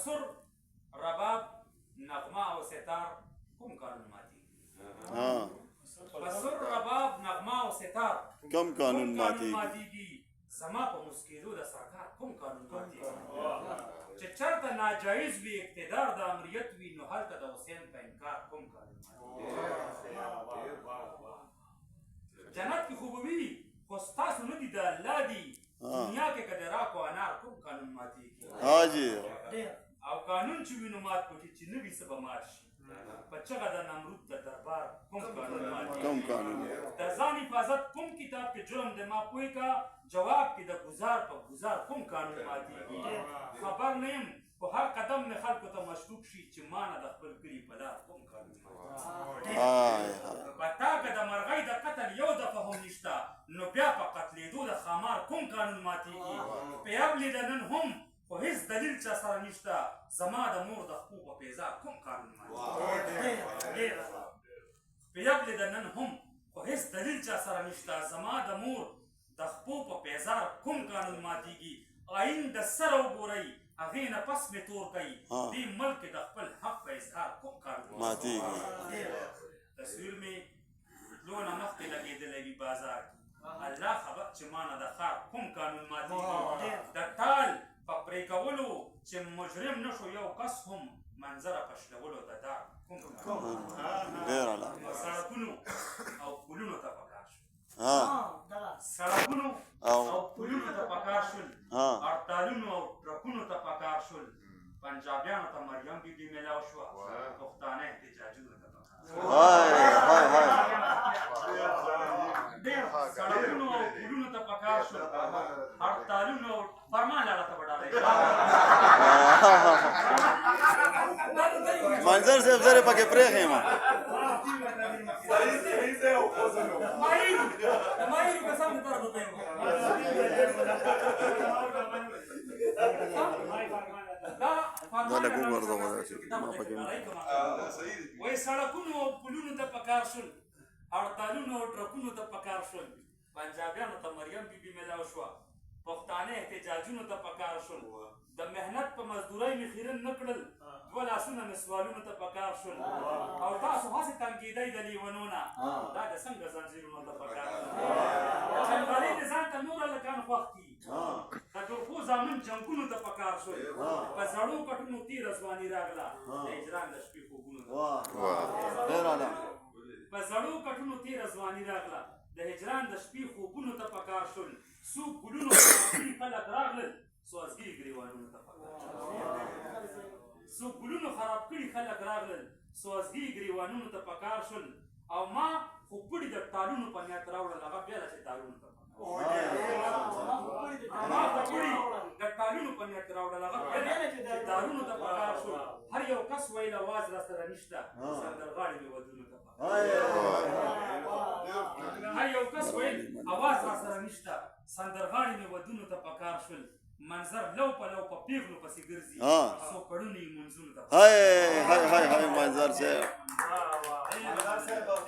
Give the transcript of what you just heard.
سر رباب نغمه او ستار کوم قانون ماتي په سر رباب نغمه او ستار کوم قانون ماتيږي زما په مسکیدو د سرکار کوم قانون ماتيږي چې چرته ناجایز وي اقتدار د امریت وي نو هلته د حسین په انکار کوم قانون ماتيږي جنت کې خوب وي خو ستاسو نه دي د الله دي دنیا کې که د راکو انار کوم قانون ماتېږي او قانون چې وي نو مات پټي چې نه وي څه به مات شي په چغه د نمرود د دربار کوم قانون ماتېږي د ځان حفاظت کوم کتاب کې جرم د ما پوی کا جواب کې د گزار په گزار کوم قانون ماتېږي خبر نه یم په هر قدم مې خلکو ته مشکوک شي چې ما نه د خپل کلي په لار کوم قانون ماتېږي په تا که د مرغۍ د قتل یو دفعه هم نشته نو بیا په قتلېدو د خامار کوم قانون ماتېږي پیغلې د نن هم خو هېڅ دلیل چا سره نشته زما د مور د خپو په پیزار کوم قانون ماتېږي پیغلې د نن هم خو هېڅ دلیل چا سره نشته زما د مور د خپو په پیزار کوم قانون ماتېږي آئین د سره وګورئ هغې نه پس مې تور کوي دې ملک د خپل حق په اظهار کوم قانون ماتېږي تصویر مې تلو نه مخکې لګېدلی وي بازار کې الله خبر چې ما نه د ښار کوم قانون ماتېږي د ټال په پرې کولو چې مجرم نه شو یو کس هم منظره په شلولو د دار کوم قانون په سړکونو او پلونو ته پکار شول سړکونو او پلونو ته پکار شول هړتالونو او ټرکونو ته پکار شول پنجابیانو ته مریم بیبي میلاو شوه پښتانه احتجاجونو ته سړکونو او پلونو ته پکار شول هړتالونو او فرمان لاړه ته بډاله منظر صاحب زره پکې پرېښې ما مایرو قسم ته راغلی وای سړکونو او پلونو ته پکار شول هړتالونو او ټرکونو ته پکار شول پنجابیانو ته مریم بیبي میلاو شوه پښتانه احتجاجونو ته پکار شول د محنت په مزدورۍ مې خیرن نه کړل دوه لاسونه مې سوالونو ته پکار شول او تاسو هسې تنګېدئ د لیونونه دا د څنګه زنځیرونو ته پکار شول چنګلۍ د ځان ته نور هلکان خوښ دي د جرخو زامن جنګونو ته پکار شول په زړو کټونو تېره ځواني راغله د هجران د شپې خوبونو ته په زړو کټونو تېره ځواني راغله د هجران د شپې خوبونو ته پکار شول څو ګلونو خلک راغلل سوځګي ګریوانونو ته پکار څو ګلونو خراب کړي خلک راغلل سوځګي ګریوانونو ته پکار شول او ما خو پړي د ټالونو په نیت راوړل هغه بیا چې ټالونو ته ما خو پړي د ټالونو په نیت راوړل هغه بیا چې ټالونو ته پکار شول هر یو کس ویل اواز را سره نشته سندرغاړي مې ودونو ته هر یو کس ویل اواز را سره نشته سندرغاړي مې ودونو ته پکار شول منظر لو په لو په پیغلو پسې ګرځي څو پړونې منځونو ته منظر صاحب